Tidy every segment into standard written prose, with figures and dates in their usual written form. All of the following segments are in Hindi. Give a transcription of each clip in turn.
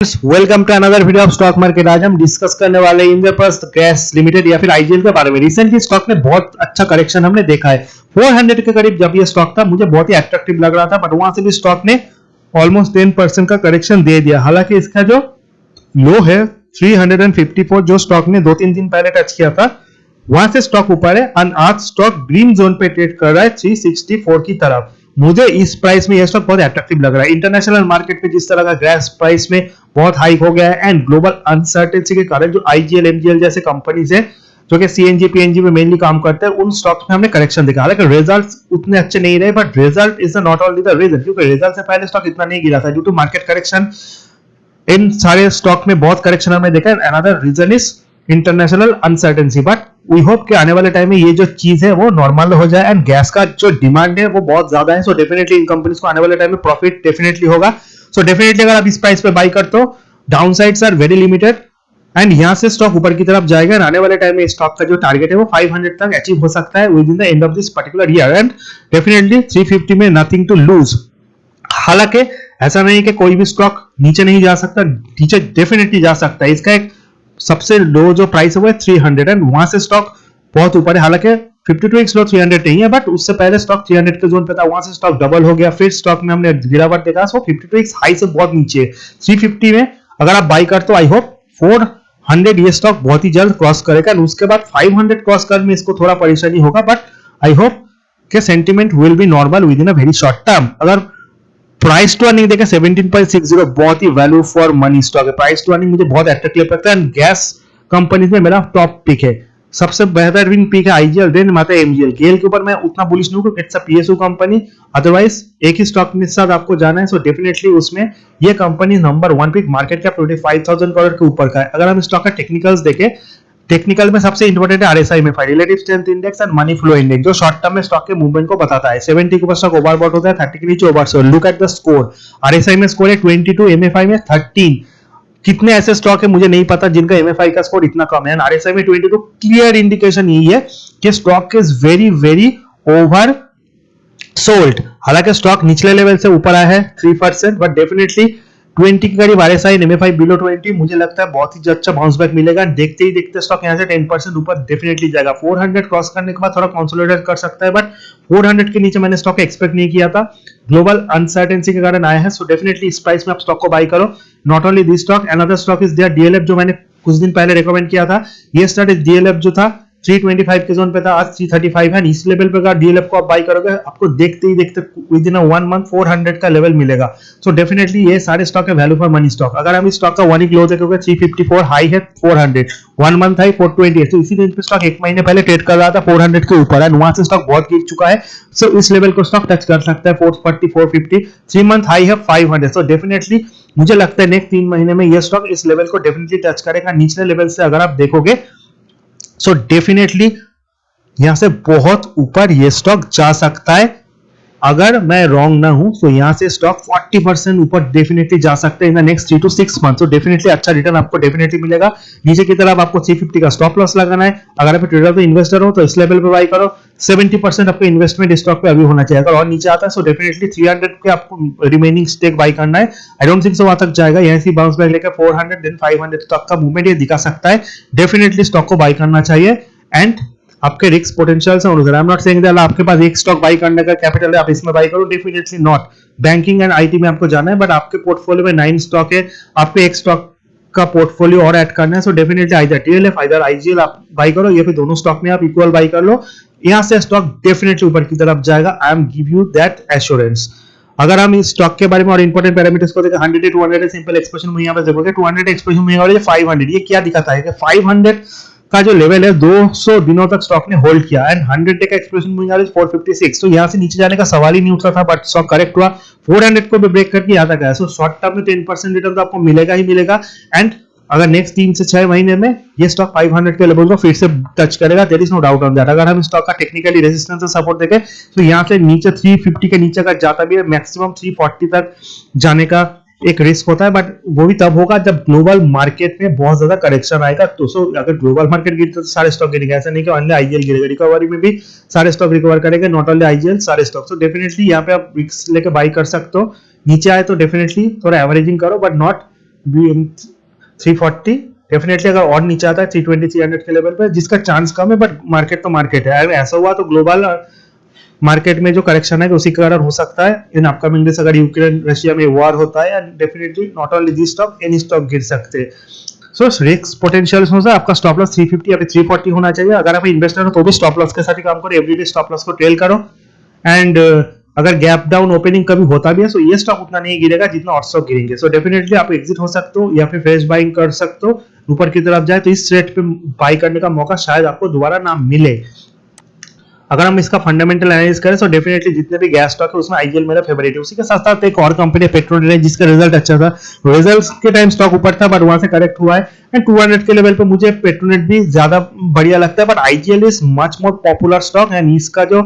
Welcome to another video of stock market. आज हम डिस्कस करने वाले हैं इंद्रप्रस्थ गैस लिमिटेड या फिर आईजीएल के बारे में। रिसेंटली स्टॉक में बहुत अच्छा करेक्शन हमने देखा है। 400 के करीब जब ये स्टॉक था मुझे बहुत ही अट्रैक्टिव लग रहा था, बट वहां से भी स्टॉक ने ऑलमोस्ट 10% का करेक्शन दे दिया। हालांकि इसका जो लो है 354 जो स्टॉक ने 2-3 दिन पहले टच किया था, वहां से स्टॉक ऊपर है और आज स्टॉक ग्रीन जोन पे ट्रेड कर रहा है 364 की तरफ। मुझे इस प्राइस में यह स्टॉक बहुत अट्रैक्टिव लग रहा है। इंटरनेशनल मार्केट पे जिस तरह का गैस प्राइस में बहुत हाइक हो गया है एंड ग्लोबल अनसर्टेनिटी के कारण जो आईजीएल एमजीएल जैसे कंपनीज है जो कि सीएनजी पीएनजी में मेनली काम करते हैं, उन स्टॉक्स में हमने करेक्शन देखा। हालांकि रिजल्ट्स उतने अच्छे नहीं रहे, but result is not only the reason, क्योंकि रिजल्ट से पहले स्टॉक इतना नहीं गिरा था ड्यू टू मार्केट करेक्शन। इन सारे स्टॉक में बहुत करेक्शन हमने देखा है। Another reason is international uncertainty, but we hope कि आने वाले टाइम में ये जो चीज है वो नॉर्मल हो जाए एंड गैस का जो डिमांड है वो बहुत ज्यादा है। सो डेफिनेटली इन कंपनीज को आने वाले टाइम में प्रॉफिट डेफिनेटली होगा। सो डेफिनेटली अगर आप इस प्राइस पे बाई करते हो, down sides are very limited and यहां से स्टॉक ऊपर की तरफ जाएगा। आने वाले टाइम में स्टॉक का जो टारगेट है वो 500 तक अचीव हो सकता है with in the end of this particular year and definitely 350 में नथिंग टू लूज। हालांकि ऐसा नहीं कि कोई भी स्टॉक नीचे नहीं जा सकता, नीचे डेफिनेटली जा सकता है। इसका एक सबसे लो जो प्राइस है वो 300 एंड वहां से स्टॉक बहुत ऊपर है। हालांकि 52x लो 300 नहीं है, बट उससे पहले स्टॉक 300 के जोन पे था, वहां से स्टॉक डबल हो गया, फिर स्टॉक में हमने गिरावट देखा। सो 52x हाई से बहुत नीचे है। 350 में अगर आप बाई करते हो, आई होप 400 ये स्टॉक बहुत ही जल्द क्रॉस करेगा एंड उसके बाद 500 क्रॉस करने में इसको थोड़ा परेशानी होगा, बट आई होप के sentiment will be normal with in a very short term. अगर प्राइस टू अर्निंग देखें 17.60 बहुत ही वैल्यू फॉर मनी स्टॉक है। प्राइस टू अर्निंग मुझे बहुत अट्रैक्टिव लगता है एंड गैस कंपनीज में मेरा टॉप पिक है। सबसे बेहतरीन पिक है आईजीएल, देन माता एमजीएल। गेल के ऊपर मैं उतना बुलिश नहीं हूं क्योंकि it's a PSU company, otherwise एक ही स्टॉक के साथ आपको जाना है। सो डेफिनेटली उसमें ये company number 1 pick, market cap 25,000 crore के ऊपर का है। अगर हम स्टॉक का टेक्निकल्स देखें, टेक्निकल में सबसे इंपॉर्टेंट है आरएसआई में relative strength index and money flow index, जो शॉर्ट टर्म में स्टॉक के मूवमेंट को बताता है। 70 के ऊपर स्टॉक ओवरबॉट होता है, 30 के नीचे oversold. Look at the score. RSI में स्कोर है 22, एमएफआई में 13। कितने ऐसे स्टॉक है मुझे नहीं पता जिनका एमएफआई का स्कोर इतना कम है। आरएसआई में 22, क्लियर इंडिकेशन यही है कि stock is very very over sold. हालांकि स्टॉक निचले लेवल से ऊपर आया है 3%, बट डेफिनेटली 20 के करीब आरएसआई एंड एमएफआई बिलो 20 मुझे लगता है बहुत ही अच्छा बाउंस बैक मिलेगा। देखते ही देखते स्टॉक यहां से 10% ऊपर डेफिनेटली जाएगा। 400 क्रॉस करने के बाद थोड़ा कंसोलिडेट कर सकता है, बट 400 के नीचे मैंने स्टॉक एक्सपेक्ट नहीं किया था। ग्लोबल अनसर्टेनिटी के कारण आया है। सो डेफिनेटली इस प्राइस में आप स्टॉक को बाई करो। Not only this stock, another stock is there DLF, जो मैंने कुछ दिन पहले रिकमेंड किया था। ये स्टॉक डीएलएफ जो था 325 के जोन पे था, आज 335 है। इस लेवल पे अगर डीएलएफ को आप बाई करोगे, आपको देखते ही देखते विद इन 1 मंथ 400 का लेवल मिलेगा। सो डेफिनेटली ये सारे स्टॉक है वैल्यू फॉर मनी स्टॉक। अगर हम इस स्टॉक का 1 वीक लो देखोगे 354, हाई है 400, 1 मंथ हाई 420, तो इसी रेंज पे स्टॉक एक महीने पहले ट्रेड कर रहा था 400 के ऊपर एंड वहां से स्टॉक बहुत गिर चुका है। सो इस लेवल को स्टॉक टच कर सकता है 440, 450। 3 मंथ हाई है 500। सो डेफिनेटली मुझे लगता है नेक्स्ट 3 महीने में ये स्टॉक इस लेवल को डेफिनेटली टच करेगा। निचले लेवल से अगर आप देखोगे, सो डेफिनेटली यहां से बहुत ऊपर ये स्टॉक जा सकता है। अगर मैं रॉन्ग ना हूं तो यहां से स्टॉक 40% ऊपर डेफिनेटली जा सकते हैं in the next 3 to 6 month. तो डेफिनेटली अच्छा रिटर्न आपको डेफिनेटली मिलेगा। नीचे की तरफ आपको 350 का स्टॉप लॉस लगाना है। अगर आप ट्रेडर पे इन्वेस्टर हो तो इस लेवल पे बाई करो। 70% आपका इन्वेस्टमेंट स्टॉक पे अभी होना चाहिए। अगर और नीचे आता है तो डेफिनेटली 300 के आपको रिमेनिंग स्टेक बाई करना है। आई डोंट थिंक सो वहां तक जाएगा। यहां से बाउंस बैक लेकर 400 देन 500 तक का मूवमेंट ये दिखा सकता है। डेफिनेटली स्टॉक को बाई करना चाहिए एंड आपके रिस्क पोटेंशियल से अनुसार। I am not saying that आपके पास एक स्टॉक बाई करने का कैपिटल है आप इसमें बाई करो, definitely not. Banking and IT में आपको जाना है, बट आपके पोर्टफोलियो में 9 स्टॉक है, आपको एक स्टॉक का पोर्टफोलियो और ऐड करना है। So definitely either TLF either IGL आप बाई करो, या फिर दोनों स्टॉक में आप इक्वल बाई कर लो। यहां से स्टॉक डेफिनेटली ऊपर की तरफ जाएगा। I am give you that assurance. अगर हम इस स्टॉक के बारे में और इंपॉर्टेंट पैरामीटर्स को देखें, 100 200 सिंपल एक्सप्रेशन में यहां पे देखोगे 200 एक्सप्रेशन में और 500, ये क्या दिखाता है कि 500 का जो लेवल है 200 दिनों तक स्टॉक ने होल्ड किया एंड 100 डे का एक्सप्रेशन मूविंग एवरेज 456। तो यहां से नीचे जाने का सवाल ही नहीं उठता था, बट स्टॉक करेक्ट हुआ, 400 को भी ब्रेक करके यहां तक आया। सो शॉर्ट टर्म में 10% रिटर्न तो आपको मिलेगा ही मिलेगा एंड अगर नेक्स्ट 3 से 6 महीने में ये स्टॉक 500 के लेवल को फिर से टच करेगा, there is no doubt on that. अगर हम स्टॉक का टेक्निकली रेजिस्टेंस से सपोर्ट देखें तो यहां से नीचे 350 के नीचे का जाता भी है, मैक्सिमम 340 तक जाने का एक रिस्क होता है, बट वो भी तब होगा जब ग्लोबल मार्केट में बहुत ज्यादा करेक्शन आएगा। तो अगर ग्लोबल मार्केट गिरता तो सारे स्टॉक गिरेंगे, ऐसा नहीं कि ओनली आईजीएल गिरेगा। रिकवरी में भी सारे स्टॉक रिकवर करेंगे, नॉट ओनली आईजीएल, सारे स्टॉक। तो डेफिनेटली यहाँ पे आप रिस्क लेके बाई कर सकते हो। नीचे आए तो डेफिनेटली थोड़ा एवरेजिंग करो, बट नॉट 340 डेफिनेटली अगर और नीचे आता है 320 300 के लेवल पे, जिसका चांस कम है, बट मार्केट तो मार्केट है। अगर ऐसा हुआ तो ग्लोबल मार्केट में जो करेक्शन है उसी के कारण हो सकता है। इन अपकमिंग डेज अगर यूक्रेन रशिया में वॉर होता है, definitely not only this stock, any stock गिर सकते हैं। सो रिस्क पोटेंशियल से आपका स्टॉप लॉस 350 या फिर 340 होना चाहिए। अगर आप इन्वेस्टर हो तो भी स्टॉप लॉस के साथ ही काम करो, एवरीडे स्टॉप लॉस को ट्रेल करो। एंड अगर गैप डाउन ओपनिंग कभी होता भी है तो ये स्टॉक उतना नहीं गिरेगा जितना और स्टॉक गिरेंगे। सो डेफिनेटली आप एग्जिट हो सकते हो या फिर फ्रेश बाइंग कर सकते हो। ऊपर की तरफ जाए तो इस रेट पे बाई करने का मौका शायद आपको दोबारा ना मिले। अगर हम इसका फंडामेंटल एनालिसिस करें तो डेफिनेटली जितने भी गैस स्टॉक है उसमें आईजीएल मेरा फेवरेट है। उसी के साथ साथ एक और कंपनी पेट्रोनेट है जिसका रिजल्ट अच्छा था। रिजल्ट्स के टाइम स्टॉक ऊपर था बट वहां से करेक्ट हुआ है। एंड 200 के लेवल पे मुझे पेट्रोनेट भी ज्यादा बढ़िया लगता है, but IGL is much more popular stock and इसका जो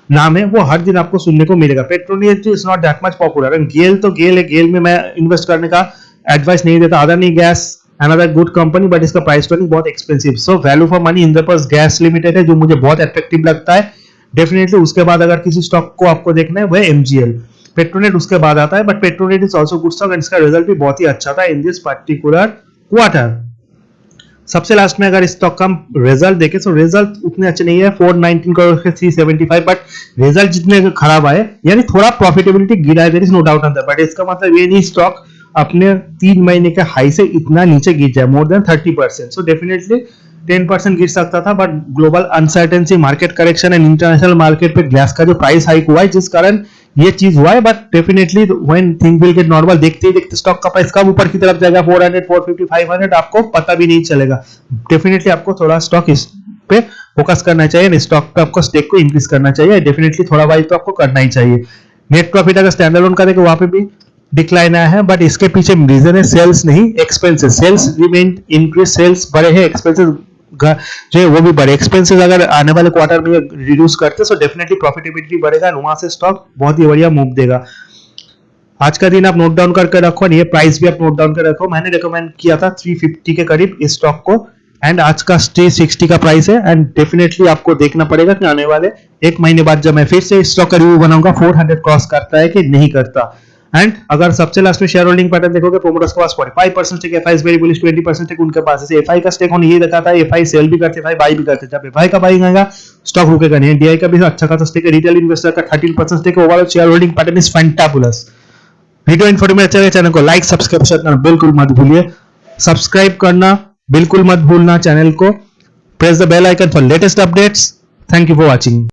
नाम है वो हर दिन आपको सुनने को मिलेगा। Petronet is not that much popular. And GAIL तो गेल है, गेल में मैं इन्वेस्ट करने का एडवाइस नहीं देता। Adani gas another good company but इसका प्राइस टर्निंग बहुत expensive. So value for money Indraprastha gas limited है जो मुझे बहुत अट्रैक्टिव लगता है डेफिनेटली। उसके बाद अगर किसी स्टॉक को आपको देखना है वह एमजीएल। पेट्रोनेट उसके बाद आता है, but Petronet is also good stock and इसका रिजल्ट भी बहुत ही अच्छा था इन दिस पर्टिकुलर क्वार्टर। सबसे लास्ट में अगर स्टॉक का रिजल्ट देखें तो रिजल्ट उतने अच्छे नहीं है, 419 करोड़ के 375, बट रिजल्ट जितने खराब आए यानी थोड़ा प्रॉफिटेबिलिटी गिरा है, there is no doubt on that. But इसका मतलब ये नहीं स्टॉक अपने 3 महीने के हाई से इतना नीचे गिर जाए, मोर देन 30%। सो डेफिनेटली 10% गिर सकता था, but global uncertainty, market correction and international market पे गैस का जो प्राइस हाइक हुआ है जिस कारण ये चीज हुआ है। But definitely when thing will get normal, देखते ही देखते स्टॉक का प्राइस कब ऊपर की तरफ जाएगा 400 450 500 आपको पता भी नहीं चलेगा। डेफिनेटली आपको थोड़ा स्टॉक इस पे फोकस करना चाहिए, स्टॉक पे आपको स्टेक को इंक्रीज करना चाहिए। डेफिनेटली थोड़ा बाई तो आपको करना ही चाहिए। नेट प्रॉफिट अगर स्टैंड अलोन का देखें वहां पे भी डिक्लाइन आया है, बट इसके पीछे रीजन है सेल्स नहीं expenses. Sales remain increase, sales बढ़े हैं, एक्सपेंसेस जो है वो भी बढ़े। एक्सपेंसेस अगर आने वाले क्वार्टर में रिड्यूस करते तो डेफिनेटली प्रॉफिटेबिलिटी बढ़ेगा, वहां से स्टॉक बहुत ही बढ़िया मूव देगा। आज का दिन आप नोट डाउन करके रखो और ये प्राइस भी आप नोट डाउन कर रखो। मैंने रिकमेंड किया था 350 के करीब इस स्टॉक को एंड आज का 360 का प्राइस है। एंड डेफिनेटली आपको देखना पड़ेगा कि आने वाले 1 महीने बाद जब मैं फिर से इस स्टॉक का रिव्यू बनाऊंगा 400 क्रॉस करता है कि नहीं करता। एंड अगर सबसे लास्ट में शेयर होल्डिंग पैटर्न देखोगे, प्रोमोटर्स के पास 45% stake, FI is very bullish 20% stake उनके पास है। एफआई का स्टेक होने ये देखा था, एफआई सेल भी करते, एफआई बाई भी करते। जब एफआई का बाइंग आएगा स्टॉक रुकेगा नहीं। डीआई का भी अच्छा खासा स्टेक है, रिटेल इन्वेस्टर का 13% स्टेक है। Overall share holding pattern is fantabulous. Video informative अच्छा लगे चैनल को लाइक सब्सक्राइब करना बिल्कुल मत भूलिए। सब्सक्राइब करना बिल्कुल मत भूलना चैनल को। Press the bell icon for latest updates. Thank you for watching.